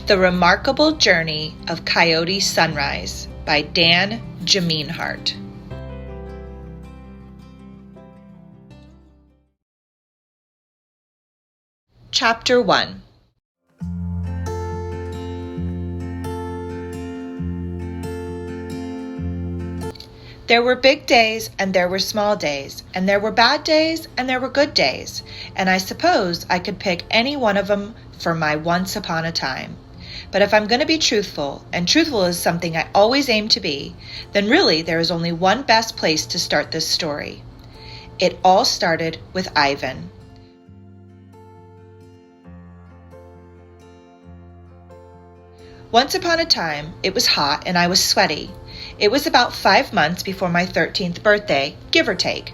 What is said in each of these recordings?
The Remarkable Journey of Coyote Sunrise by Dan Gemeinhart. Chapter 1. There were big days and there were small days, and there were bad days and there were good days, and I suppose I could pick any one of them for my once upon a time. But if I'm going to be truthful, and truthful is something I always aim to be, then really there is only one best place to start this story. It all started with Ivan. Once upon a time, it was hot and I was sweaty. It was about 5 months before my 13th birthday, give or take.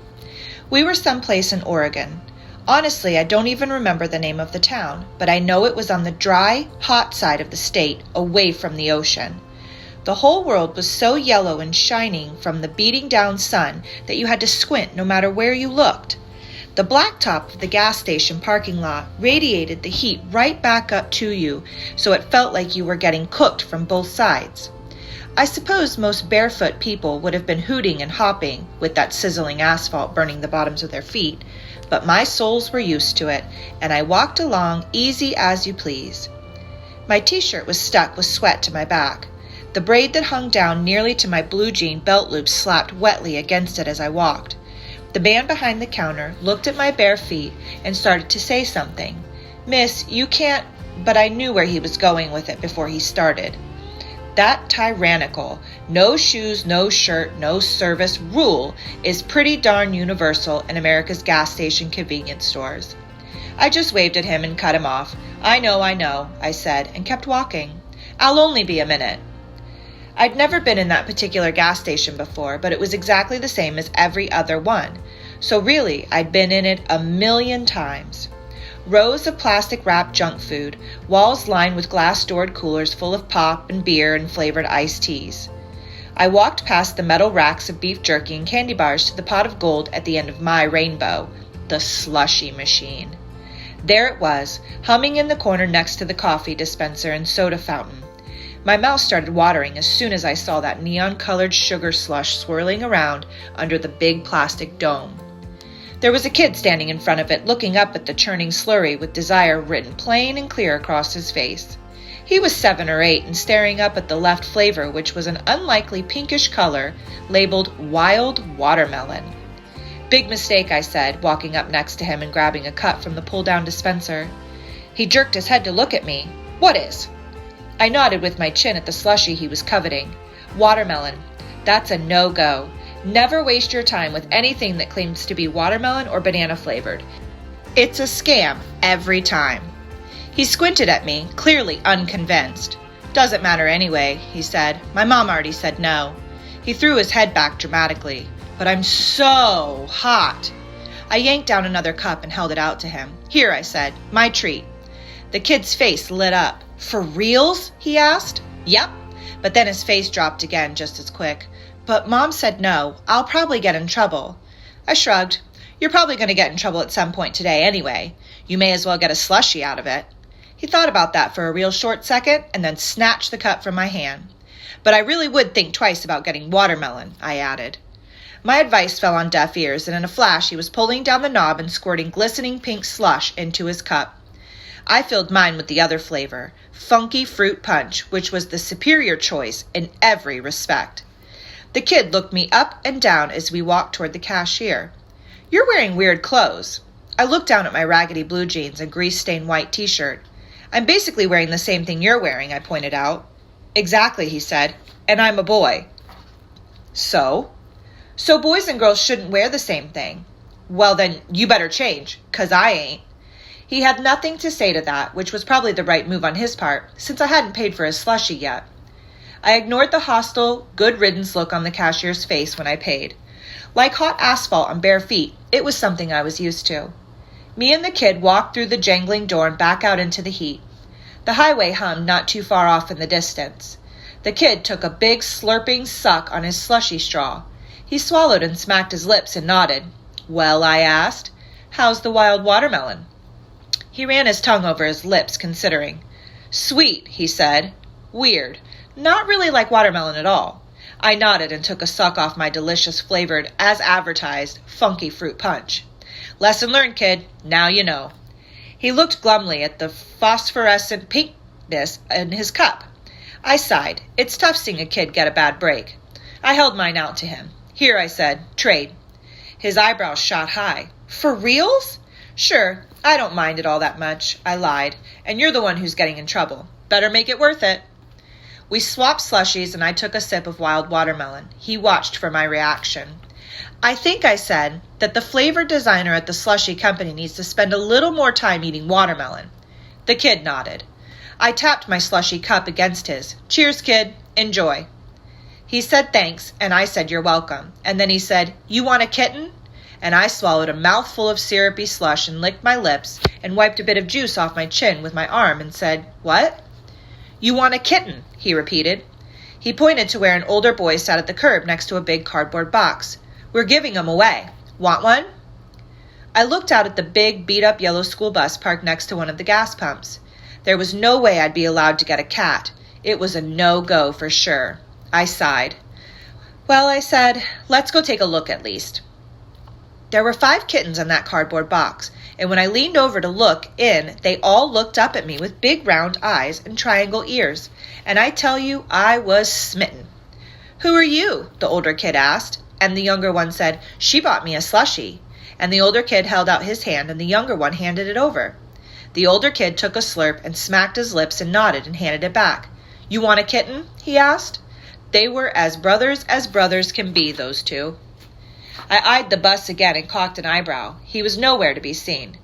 We were someplace in Oregon. Honestly, I don't even remember the name of the town, but I know it was on the dry, hot side of the state, away from the ocean. The whole world was so yellow and shining from the beating down sun that you had to squint no matter where you looked. The blacktop of the gas station parking lot radiated the heat right back up to you, so it felt like you were getting cooked from both sides. I suppose most barefoot people would have been hooting and hopping with that sizzling asphalt burning the bottoms of their feet, but my soles were used to it, and I walked along easy as you please. My t-shirt was stuck with sweat to my back. The braid that hung down nearly to my blue jean belt loop slapped wetly against it as I walked. The man behind the counter looked at my bare feet and started to say something. "Miss, you can't," but I knew where he was going with it before he started. That tyrannical, no shoes, no shirt, no service rule is pretty darn universal in America's gas station convenience stores. I just waved at him and cut him off. I know, I said, and kept walking. "I'll only be a minute." I'd never been in that particular gas station before, but it was exactly the same as every other one. So really, I'd been in it a million times. Rows of plastic-wrapped junk food, walls lined with glass-doored coolers full of pop and beer and flavored iced teas. I walked past the metal racks of beef jerky and candy bars to the pot of gold at the end of my rainbow, the slushie machine. There it was, humming in the corner next to the coffee dispenser and soda fountain. My mouth started watering as soon as I saw that neon-colored sugar slush swirling around under the big plastic dome. There was a kid standing in front of it, looking up at the churning slurry with desire written plain and clear across his face. He was 7 or 8 and staring up at the left flavor, which was an unlikely pinkish color, labeled Wild Watermelon. "Big mistake," I said, walking up next to him and grabbing a cup from the pull-down dispenser. He jerked his head to look at me. "What is?" I nodded with my chin at the slushie he was coveting. "Watermelon. That's a no-go. Never waste your time with anything that claims to be watermelon or banana flavored. It's a scam every time." He squinted at me, clearly unconvinced. "Doesn't matter anyway," he said. "My mom already said no." He threw his head back dramatically. "But I'm so hot." I yanked down another cup and held it out to him. "Here," I said, "my treat." The kid's face lit up. "For reals?" he asked. "Yep." But then his face dropped again just as quick. "But Mom said no. I'll probably get in trouble." I shrugged. "You're probably going to get in trouble at some point today anyway. You may as well get a slushie out of it." He thought about that for a real short second and then snatched the cup from my hand. "But I really would think twice about getting watermelon," I added. My advice fell on deaf ears, and in a flash he was pulling down the knob and squirting glistening pink slush into his cup. I filled mine with the other flavor, funky fruit punch, which was the superior choice in every respect. The kid looked me up and down as we walked toward the cashier. "You're wearing weird clothes." I looked down at my raggedy blue jeans and grease-stained white t-shirt. "I'm basically wearing the same thing you're wearing," I pointed out. "Exactly," he said, "and I'm a boy." So? "So boys and girls shouldn't wear the same thing." "Well then, you better change, 'cause I ain't." He had nothing to say to that, which was probably the right move on his part, since I hadn't paid for his slushie yet. I ignored the hostile, good riddance look on the cashier's face when I paid. Like hot asphalt on bare feet, it was something I was used to. Me and the kid walked through the jangling door and back out into the heat. The highway hummed not too far off in the distance. The kid took a big slurping suck on his slushie straw. He swallowed and smacked his lips and nodded. "Well," I asked, "how's the wild watermelon?" He ran his tongue over his lips, considering. Sweet, he said. Weird. Not really like watermelon at all. I nodded and took a suck off my delicious flavored, as advertised, funky fruit punch. Lesson learned, kid. Now you know. He looked glumly at the phosphorescent pinkness in his cup. I sighed. It's tough seeing a kid get a bad break. I held mine out to him. Here, I said. Trade. His eyebrows shot high. For reals? Sure, I don't mind it all that much, I lied, and you're the one who's getting in trouble. Better make it worth it. We swapped slushies, and I took a sip of wild watermelon. He watched for my reaction. I think I said that the flavor designer at the slushie company needs to spend a little more time eating watermelon. The kid nodded. I tapped my slushie cup against his. Cheers, kid. Enjoy. He said thanks, and I said you're welcome. And then he said, You want a kitten? And I swallowed a mouthful of syrupy slush and licked my lips and wiped a bit of juice off my chin with my arm and said, What? You want a kitten, he repeated. He pointed to where an older boy sat at the curb next to a big cardboard box. We're giving 'em away. Want one? I looked out at the big, beat-up yellow school bus parked next to one of the gas pumps. There was no way I'd be allowed to get a cat. It was a no-go for sure. I sighed. Well, I said, let's go take a look at least. There were 5 kittens in that cardboard box, and when I leaned over to look in, they all looked up at me with big round eyes and triangle ears, and I tell you, I was smitten. Who are you? The older kid asked, and the younger one said, She bought me a slushie. And the older kid held out his hand, and the younger one handed it over. The older kid took a slurp and smacked his lips and nodded and handed it back. You want a kitten? He asked. They were as brothers can be, those two. I eyed the bus again and cocked an eyebrow. He was nowhere to be seen.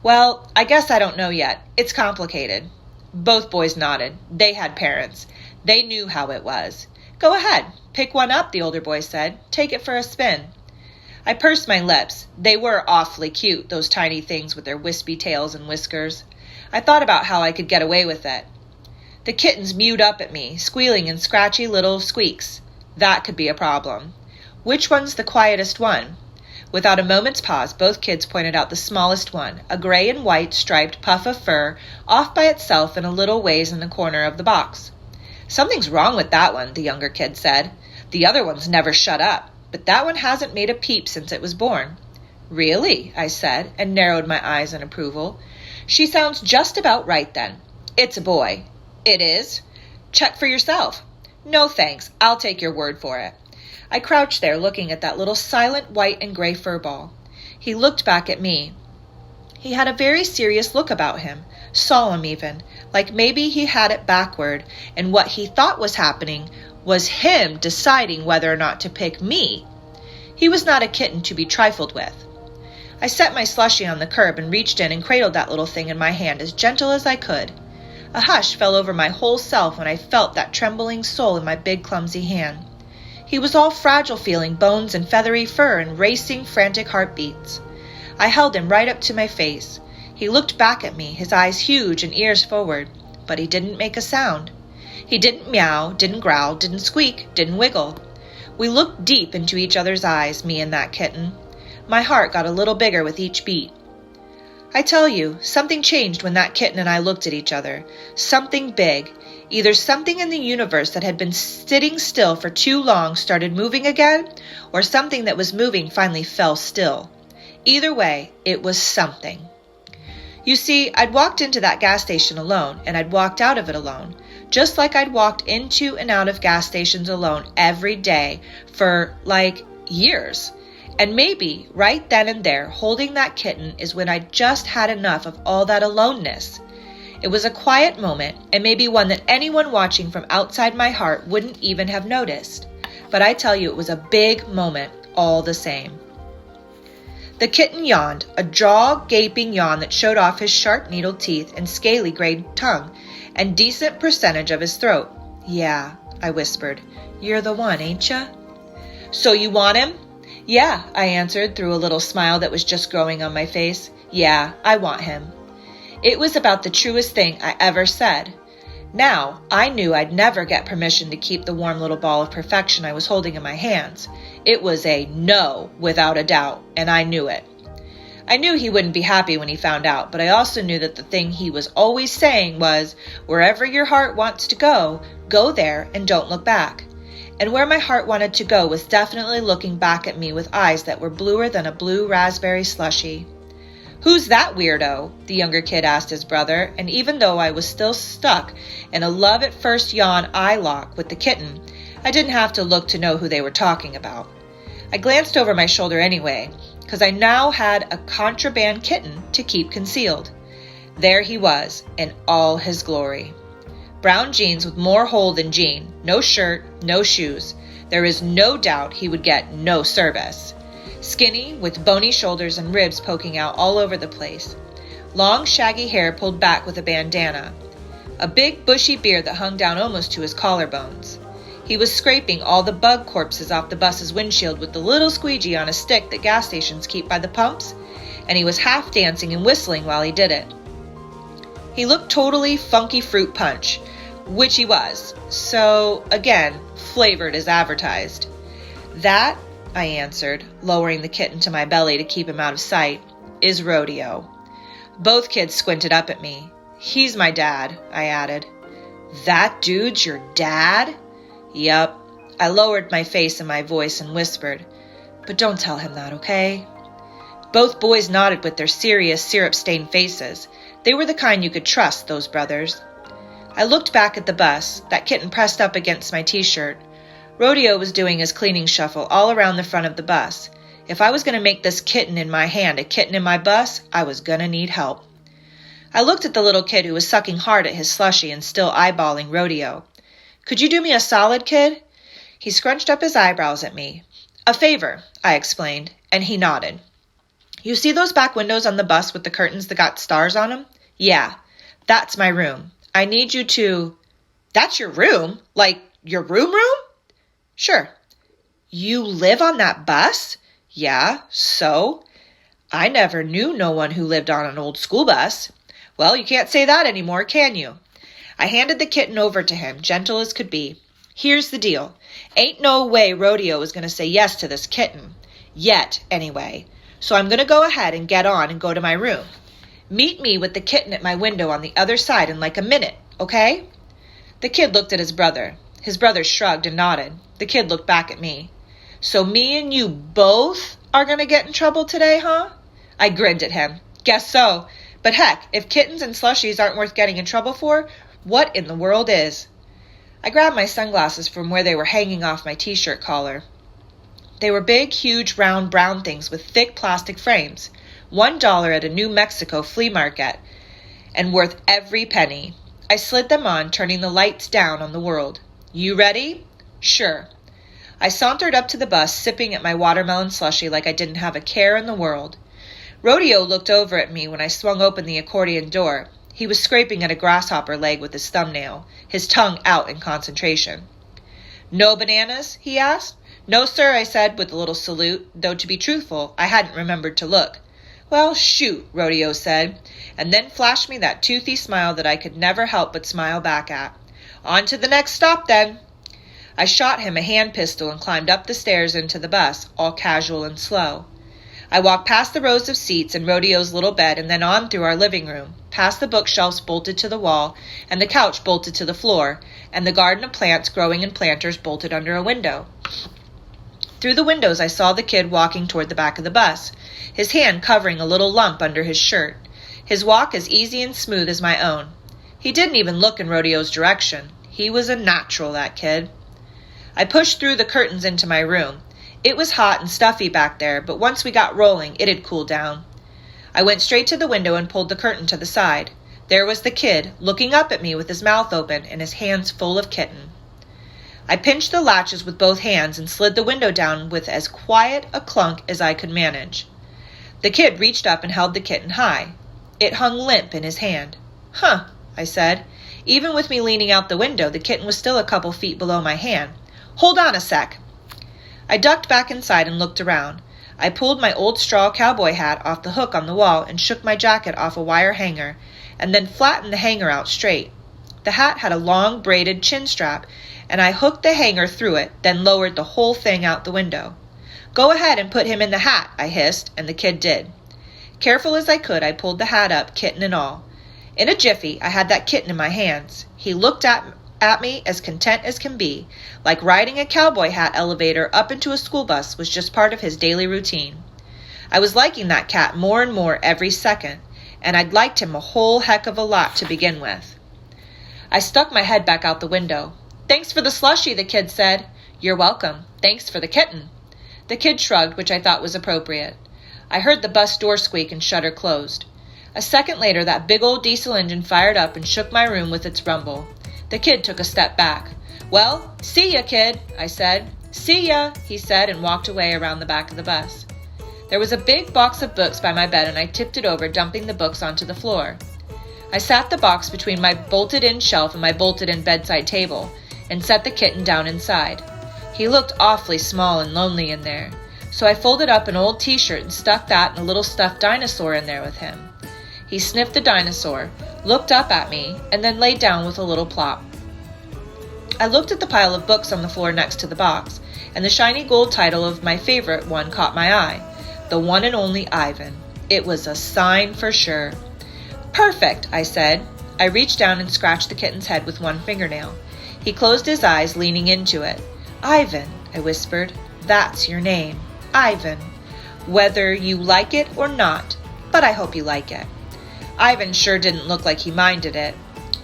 Well, I guess I don't know yet. It's complicated. Both boys nodded. They had parents. They knew how it was. Go ahead. Pick one up, the older boy said. Take it for a spin. I pursed my lips. They were awfully cute, those tiny things with their wispy tails and whiskers. I thought about how I could get away with it. The kittens mewed up at me, squealing in scratchy little squeaks. That could be a problem. Which one's the quietest one? Without a moment's pause, both kids pointed out the smallest one, a gray and white striped puff of fur, off by itself in a little ways in the corner of the box. Something's wrong with that one, the younger kid said. The other ones never shut up, but that one hasn't made a peep since it was born. Really? I said, and narrowed my eyes in approval. She sounds just about right then. It's a boy. It is? Check for yourself. No thanks, I'll take your word for it. I crouched there looking at that little silent white and gray fur ball. He looked back at me. He had a very serious look about him, solemn even, like maybe he had it backward, and what he thought was happening was him deciding whether or not to pick me. He was not a kitten to be trifled with. I set my slushie on the curb and reached in and cradled that little thing in my hand as gentle as I could. A hush fell over my whole self when I felt that trembling soul in my big clumsy hand. He was all fragile feeling bones and feathery fur and racing, frantic heartbeats. I held him right up to my face. He looked back at me, his eyes huge and ears forward, but he didn't make a sound. He didn't meow, didn't growl, didn't squeak, didn't wiggle. We looked deep into each other's eyes, me and that kitten. My heart got a little bigger with each beat. I tell you, something changed when that kitten and I looked at each other. Something big. Either something in the universe that had been sitting still for too long started moving again, or something that was moving finally fell still. Either way, it was something. You see, I'd walked into that gas station alone, and I'd walked out of it alone, just like I'd walked into and out of gas stations alone every day for, years. And maybe, right then and there, holding that kitten is when I just had enough of all that aloneness. It was a quiet moment, and maybe one that anyone watching from outside my heart wouldn't even have noticed. But I tell you, it was a big moment all the same. The kitten yawned, a jaw-gaping yawn that showed off his sharp-needled teeth and scaly gray tongue, and decent percentage of his throat. Yeah, I whispered. You're the one, ain't ya? So you want him? Yeah, I answered through a little smile that was just growing on my face. Yeah, I want him. It was about the truest thing I ever said. Now, I knew I'd never get permission to keep the warm little ball of perfection I was holding in my hands. It was a no, without a doubt, and I knew it. I knew he wouldn't be happy when he found out, but I also knew that the thing he was always saying was, wherever your heart wants to go there and don't look back. And where my heart wanted to go was definitely looking back at me with eyes that were bluer than a blue raspberry slushie. "Who's that weirdo?" the younger kid asked his brother, and even though I was still stuck in a love-at-first yawn eye lock with the kitten, I didn't have to look to know who they were talking about. I glanced over my shoulder anyway, because I now had a contraband kitten to keep concealed. There he was, in all his glory. Brown jeans with more hole than jean, no shirt, no shoes. There is no doubt he would get no service. Skinny, with bony shoulders and ribs poking out all over the place. Long, shaggy hair pulled back with a bandana. A big, bushy beard that hung down almost to his collarbones. He was scraping all the bug corpses off the bus's windshield with the little squeegee on a stick that gas stations keep by the pumps, and he was half dancing and whistling while he did it. He looked totally funky fruit punch, which he was, so, again, flavored as advertised. "That," I answered, lowering the kitten to my belly to keep him out of sight, "is Rodeo." Both kids squinted up at me. "He's my dad," I added. "That dude's your dad?" "Yup." I lowered my face and my voice and whispered, "But don't tell him that, okay?" Both boys nodded with their serious, syrup-stained faces. They were the kind you could trust, those brothers. I looked back at the bus, that kitten pressed up against my t-shirt. Rodeo was doing his cleaning shuffle all around the front of the bus. If I was going to make this kitten in my hand a kitten in my bus, I was going to need help. I looked at the little kid who was sucking hard at his slushie and still eyeballing Rodeo. "Could you do me a solid, kid?" He scrunched up his eyebrows at me. "A favor," I explained, and he nodded. "You see those back windows on the bus with the curtains that got stars on them? Yeah, that's my room. I need you to—" "That's your room? Like your room? "Sure." "You live on that bus?" "Yeah, so?" "I never knew no one who lived on an old school bus." "Well, you can't say that anymore, can you?" I handed the kitten over to him, gentle as could be. "Here's the deal. Ain't no way Rodeo is going to say yes to this kitten. Yet, anyway. So I'm going to go ahead and get on and go to my room. Meet me with the kitten at my window on the other side in like a minute, okay?" The kid looked at his brother. His brother shrugged and nodded. The kid looked back at me. "So me and you both are going to get in trouble today, huh?" I grinned at him. "Guess so. But heck, if kittens and slushies aren't worth getting in trouble for, what in the world is?" I grabbed my sunglasses from where they were hanging off my t-shirt collar. They were big, huge, round, brown things with thick plastic frames, $1 at a New Mexico flea market, and worth every penny. I slid them on, turning the lights down on the world. "You ready?" "Sure." I sauntered up to the bus, sipping at my watermelon slushie like I didn't have a care in the world. Rodeo looked over at me when I swung open the accordion door. He was scraping at a grasshopper leg with his thumbnail, his tongue out in concentration. "No bananas?" he asked. "No, sir," I said with a little salute, though to be truthful, I hadn't remembered to look. "Well, shoot," Rodeo said, and then flashed me that toothy smile that I could never help but smile back at. "On to the next stop, then." I shot him a hand pistol and climbed up the stairs into the bus, all casual and slow. I walked past the rows of seats and Rodeo's little bed and then on through our living room, past the bookshelves bolted to the wall and the couch bolted to the floor, and the garden of plants growing in planters bolted under a window. Through the windows I saw the kid walking toward the back of the bus, his hand covering a little lump under his shirt, his walk as easy and smooth as my own. He didn't even look in Rodeo's direction. He was a natural, that kid. I pushed through the curtains into my room. It was hot and stuffy back there, but once we got rolling, it had cooled down. I went straight to the window and pulled the curtain to the side. There was the kid, looking up at me with his mouth open and his hands full of Kitten. I pinched the latches with both hands and slid the window down with as quiet a clunk as I could manage. The kid reached up and held the kitten high. It hung limp in his hand. "Huh," I said. Even with me leaning out the window, the kitten was still a couple feet below my hand. "Hold on a sec." I ducked back inside and looked around. I pulled my old straw cowboy hat off the hook on the wall and shook my jacket off a wire hanger, and then flattened the hanger out straight. The hat had a long braided chin strap, and I hooked the hanger through it, then lowered the whole thing out the window. "Go ahead and put him in the hat," I hissed, and the kid did. Careful as I could, I pulled the hat up, kitten and all. In a jiffy, I had that kitten in my hands. He looked at me as content as can be, like riding a cowboy hat elevator up into a school bus was just part of his daily routine. I was liking that cat more and more every second, and I'd liked him a whole heck of a lot to begin with. I stuck my head back out the window. "Thanks for the slushie," the kid said. "You're welcome. Thanks for the kitten." The kid shrugged, which I thought was appropriate. I heard the bus door squeak and shutter closed. A second later, that big old diesel engine fired up and shook my room with its rumble. The kid took a step back. "Well, see ya, kid," I said. "See ya," he said, and walked away around the back of the bus. There was a big box of books by my bed, and I tipped it over, dumping the books onto the floor. I sat the box between my bolted-in shelf and my bolted-in bedside table, and set the kitten down inside. He looked awfully small and lonely in there, so I folded up an old t-shirt and stuck that and a little stuffed dinosaur in there with him. He sniffed the dinosaur, looked up at me, and then laid down with a little plop. I looked at the pile of books on the floor next to the box, and the shiny gold title of my favorite one caught my eye, The One and Only Ivan. It was a sign for sure. "Perfect," I said. I reached down and scratched the kitten's head with one fingernail. He closed his eyes, leaning into it. "Ivan," I whispered. "That's your name. Ivan. Whether you like it or not, but I hope you like it." Ivan sure didn't look like he minded it.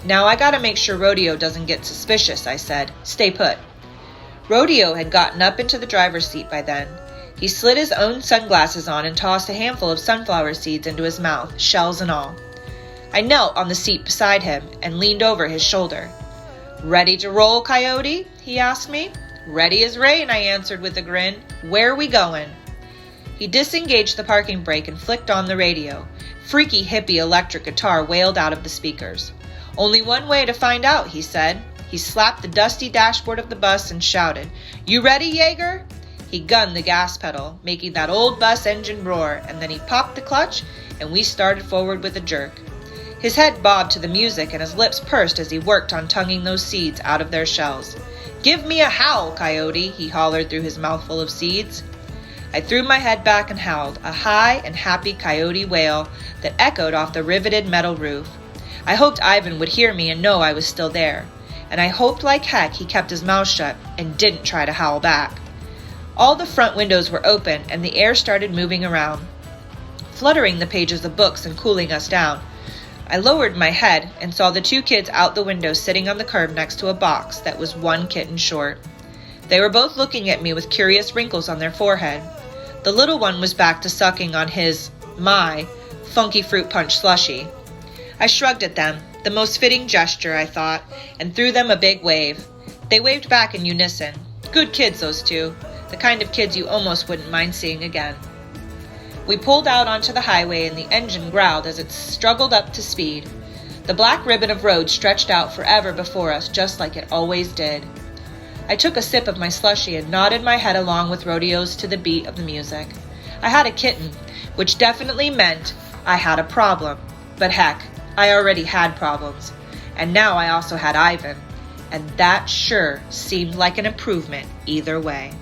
"Now I gotta make sure Rodeo doesn't get suspicious," I said. "Stay put." Rodeo had gotten up into the driver's seat by then. He slid his own sunglasses on and tossed a handful of sunflower seeds into his mouth, shells and all. I knelt on the seat beside him and leaned over his shoulder. "Ready to roll, Coyote?" he asked me. "Ready as rain," I answered with a grin. "Where are we going?" He disengaged the parking brake and flicked on the radio. Freaky hippie electric guitar wailed out of the speakers. "Only one way to find out," he said. He slapped the dusty dashboard of the bus and shouted, "You ready, Jaeger?" He gunned the gas pedal, making that old bus engine roar, and then he popped the clutch, and we started forward with a jerk. His head bobbed to the music, and his lips pursed as he worked on tonguing those seeds out of their shells. "Give me a howl, Coyote," he hollered through his mouthful of seeds. I threw my head back and howled, a high and happy coyote wail that echoed off the riveted metal roof. I hoped Ivan would hear me and know I was still there, and I hoped like heck he kept his mouth shut and didn't try to howl back. All the front windows were open, and the air started moving around, fluttering the pages of books and cooling us down. I lowered my head and saw the two kids out the window sitting on the curb next to a box that was one kitten short. They were both looking at me with curious wrinkles on their forehead. The little one was back to sucking on my funky fruit punch slushie. I shrugged at them, the most fitting gesture, I thought, and threw them a big wave. They waved back in unison. Good kids, those two. The kind of kids you almost wouldn't mind seeing again. We pulled out onto the highway, and the engine growled as it struggled up to speed. The black ribbon of road stretched out forever before us, just like it always did. I took a sip of my slushie and nodded my head along with Rodeo's to the beat of the music. I had a kitten, which definitely meant I had a problem. But heck, I already had problems. And now I also had Ivan. And that sure seemed like an improvement either way.